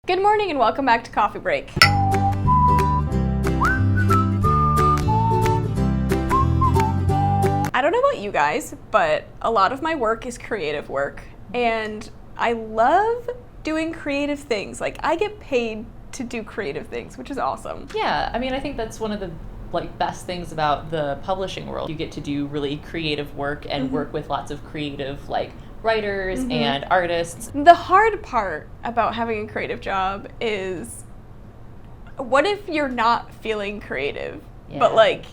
Good morning and welcome back to Coffee Break. I don't know about you guys, but a lot of my work is creative work, and I love doing creative things. Like, I get paid to do creative things, which is awesome. Yeah, I mean, I think that's one of the best things about the publishing world. You get to do really creative work and work with lots of creative writers and artists. The hard part about having a creative job is, what if you're not feeling creative? Yeah. But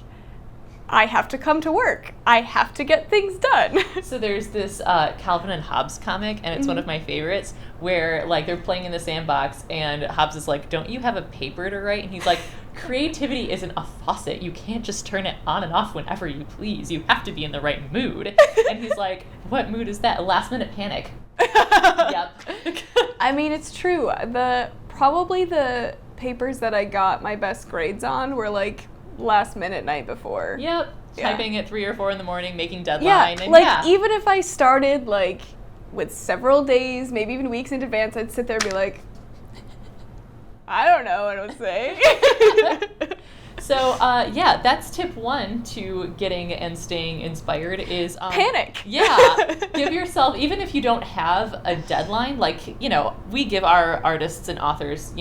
I have to come to work. I have to get things done. So there's this Calvin and Hobbes comic, and it's one of my favorites, where they're playing in the sandbox, and Hobbes is like, "Don't you have a paper to write?" And he's like, "Creativity isn't a faucet. You can't just turn it on and off whenever you please. You have to be in the right mood." And he's like, "What mood is that? A last minute panic." Yep. I mean, it's true. Probably the papers that I got my best grades on were last minute night before. Yep. Yeah. Typing at 3 or 4 in the morning, making deadline. Even if I started with several days, maybe even weeks in advance, I'd sit there and be like, I don't know what to say. So, that's tip 1 to getting and staying inspired is... panic! Yeah. Give yourself, even if you don't have a deadline, we give our artists and authors,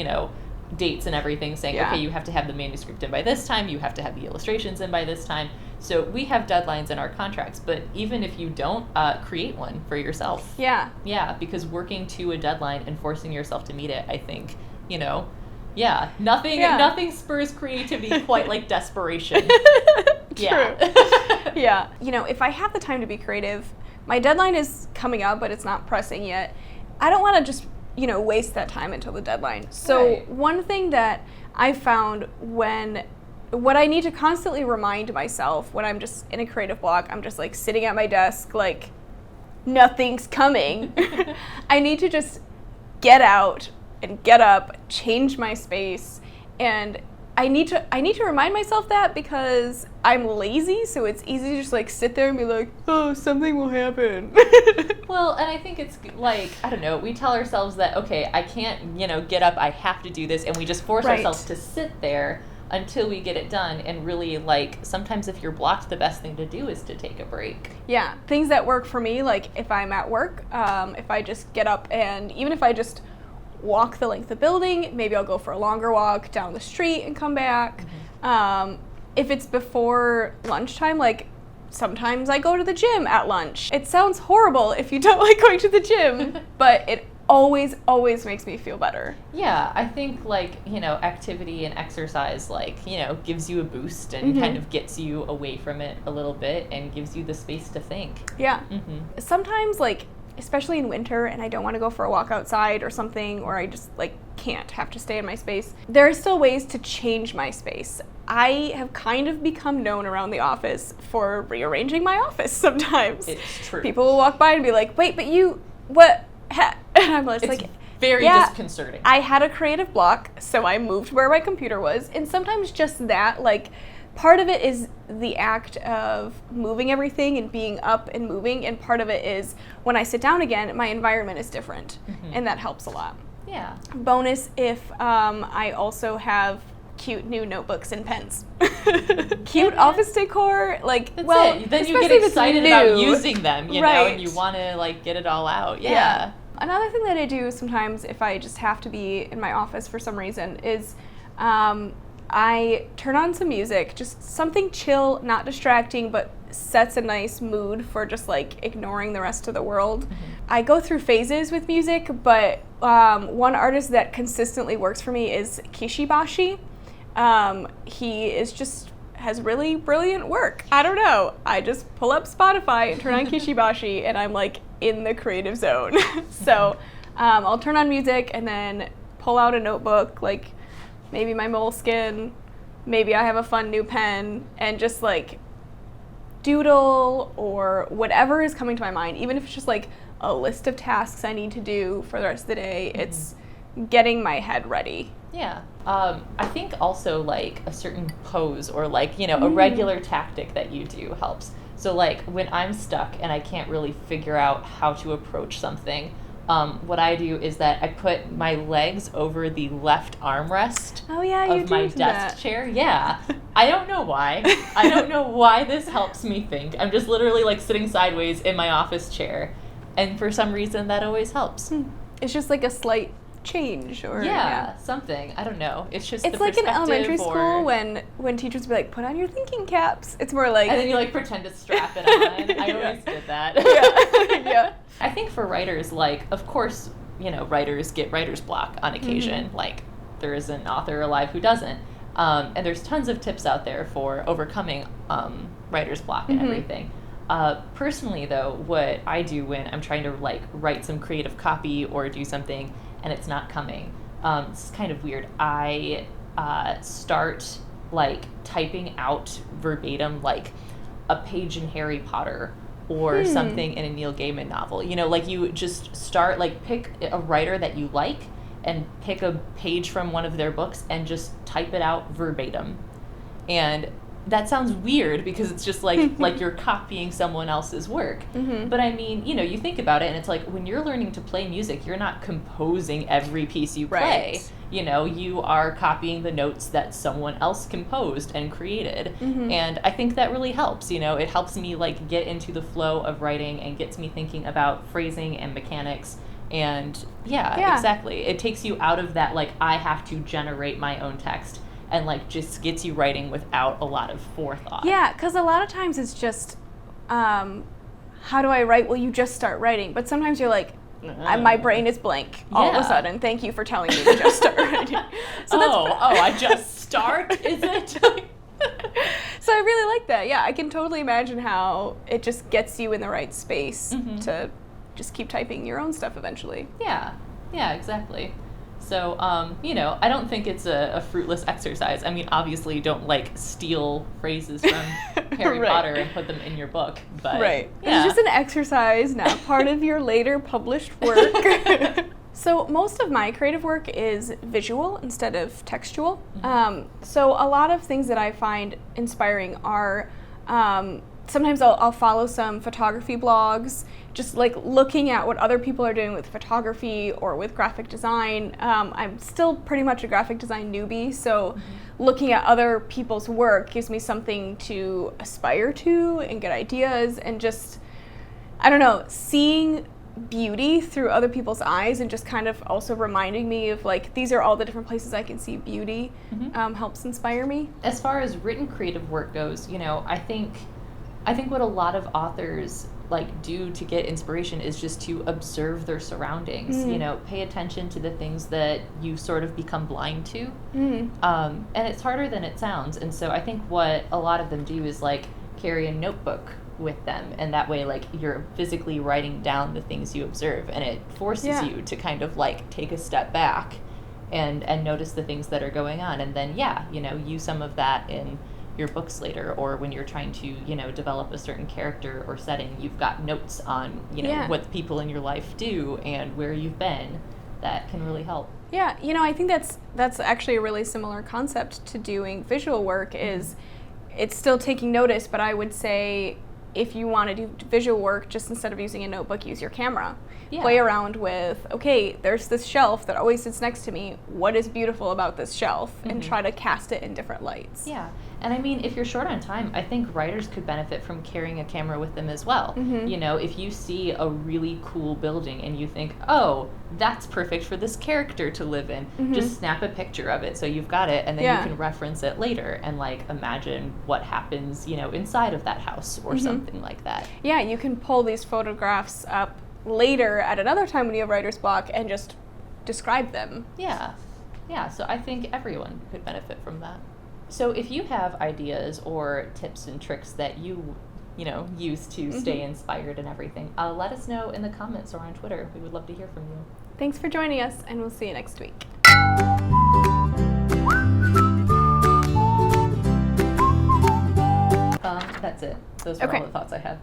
dates and everything, saying, okay, you have to have the manuscript in by this time, you have to have the illustrations in by this time. So we have deadlines in our contracts, but even if you don't, create one for yourself. Yeah. Yeah, because working to a deadline and forcing yourself to meet it, I think, nothing spurs creativity quite like desperation. True. Yeah. If I have the time to be creative, my deadline is coming up, but it's not pressing yet. I don't want to just waste that time until the deadline. So One thing that I found what I need to constantly remind myself when I'm just in a creative block, I'm just sitting at my desk, nothing's coming. I need to just get out and get up, change my space, and I need to remind myself that because I'm lazy, so it's easy to just sit there and be like, oh, something will happen. Well, and I think it's I don't know, we tell ourselves that, okay, I can't, get up, I have to do this, and we just force ourselves to sit there until we get it done, and really, sometimes if you're blocked, the best thing to do is to take a break. Yeah, things that work for me, if I'm at work, if I just get up and even if I just walk the length of the building, maybe I'll go for a longer walk down the street and come back. If it's before lunchtime, sometimes I go to the gym at lunch. It sounds horrible if you don't like going to the gym, but it always makes me feel better. Yeah, I think activity and exercise gives you a boost and kind of gets you away from it a little bit and gives you the space to think. Yeah. Sometimes especially in winter and I don't want to go for a walk outside or something, or I just can't, have to stay in my space, there are still ways to change my space. I have kind of become known around the office for rearranging my office sometimes. It's true. People will walk by and be like, wait, but you, what? And I'm just very disconcerting. I had a creative block, so I moved where my computer was, and sometimes just that, part of it is the act of moving everything and being up and moving, and part of it is when I sit down again, my environment is different, and that helps a lot. Yeah. Bonus if I also have cute new notebooks and pens. Cute office decor, That's it. Then you get excited about using them, know, and you want to get it all out. Yeah. Another thing that I do sometimes if I just have to be in my office for some reason is I turn on some music, just something chill, not distracting, but sets a nice mood for just ignoring the rest of the world. I go through phases with music, but one artist that consistently works for me is Kishibashi. He has really brilliant work. I don't know. I just pull up Spotify and turn on Kishibashi, and I'm in the creative zone. So I'll turn on music and then pull out a notebook, maybe my Moleskine, maybe I have a fun new pen, and just doodle or whatever is coming to my mind, even if it's just a list of tasks I need to do for the rest of the day. It's getting my head ready. Yeah. I think also a certain pose or a regular tactic that you do helps. So when I'm stuck and I can't really figure out how to approach something, what I do is that I put my legs over the left armrest Oh yeah, you of do my do desk that. chair. Yeah. I don't know why. I don't know why this helps me think. I'm just literally like sitting sideways in my office chair. And for some reason that always helps. It's just like a slight change, or Yeah, something. I don't know. It's just It's the like in perspective elementary or- school when teachers would be like, put on your thinking caps. It's more like And then you like pretend to strap it on. I always did that. yeah. Yeah. I think for writers, like, of course, you know, writers get writer's block on occasion. Like, there is an author alive who doesn't. And there's tons of tips out there for overcoming writer's block and everything. Personally, though, what I do when I'm trying to, like, write some creative copy or do something and it's not coming, it's kind of weird. I start, like, typing out verbatim, like, a page in Harry Potter or something in a Neil Gaiman novel. You know, like, you just start, like, pick a writer that you like and pick a page from one of their books and just type it out verbatim. And that sounds weird because it's just like like you're copying someone else's work. But I mean, you know, you think about it and it's like when you're learning to play music, you're not composing every piece you play. Right. You know, you are copying the notes that someone else composed and created. And I think that really helps. You know, it helps me like get into the flow of writing and gets me thinking about phrasing and mechanics. And yeah, exactly. It takes you out of that, like, I have to generate my own text, and like just gets you writing without a lot of forethought. Yeah, because a lot of times it's just, how do I write? Well, you just start writing. But sometimes you're like, my brain is blank all of a sudden. Thank you for telling me to just start writing. So I just start, is it? So I really like that. Yeah, I can totally imagine how it just gets you in the right space to just keep typing your own stuff eventually. Yeah, exactly. So, you know, I don't think it's a fruitless exercise. I mean, obviously, don't, like, steal phrases from Harry Potter and put them in your book. But, It's just an exercise, not part of your later published work. So most of my creative work is visual instead of textual. So a lot of things that I find inspiring are sometimes I'll follow some photography blogs, just like looking at what other people are doing with photography or with graphic design. I'm still pretty much a graphic design newbie, so looking at other people's work gives me something to aspire to and get ideas, and just, I don't know, seeing beauty through other people's eyes and just kind of also reminding me of like, these are all the different places I can see beauty, helps inspire me. As far as written creative work goes, you know, I think what a lot of authors like do to get inspiration is just to observe their surroundings. You know, pay attention to the things that you sort of become blind to. And it's harder than it sounds. And so I think what a lot of them do is like carry a notebook with them, and that way like you're physically writing down the things you observe, and it forces you to kind of like take a step back and notice the things that are going on, and then you know, use some of that in your books later, or when you're trying to, you know, develop a certain character or setting, you've got notes on, you know, what the people in your life do and where you've been. That can really help. Yeah, you know, I think that's actually a really similar concept to doing visual work. Is it's still taking notice, but I would say if you want to do visual work, just instead of using a notebook, use your camera. Play around with, okay, there's this shelf that always sits next to me. What is beautiful about this shelf? And try to cast it in different lights. Yeah. And I mean, if you're short on time, I think writers could benefit from carrying a camera with them as well. You know, if you see a really cool building and you think, oh, that's perfect for this character to live in, just snap a picture of it so you've got it, and then you can reference it later and like imagine what happens, you know, inside of that house or something like that. Yeah, you can pull these photographs up later at another time when you have writer's block and just describe them. Yeah, so I think everyone could benefit from that. So if you have ideas or tips and tricks that you know, use to stay inspired and everything, let us know in the comments or on Twitter. We would love to hear from you. Thanks for joining us, and we'll see you next week. That's it. Those were all the thoughts I had.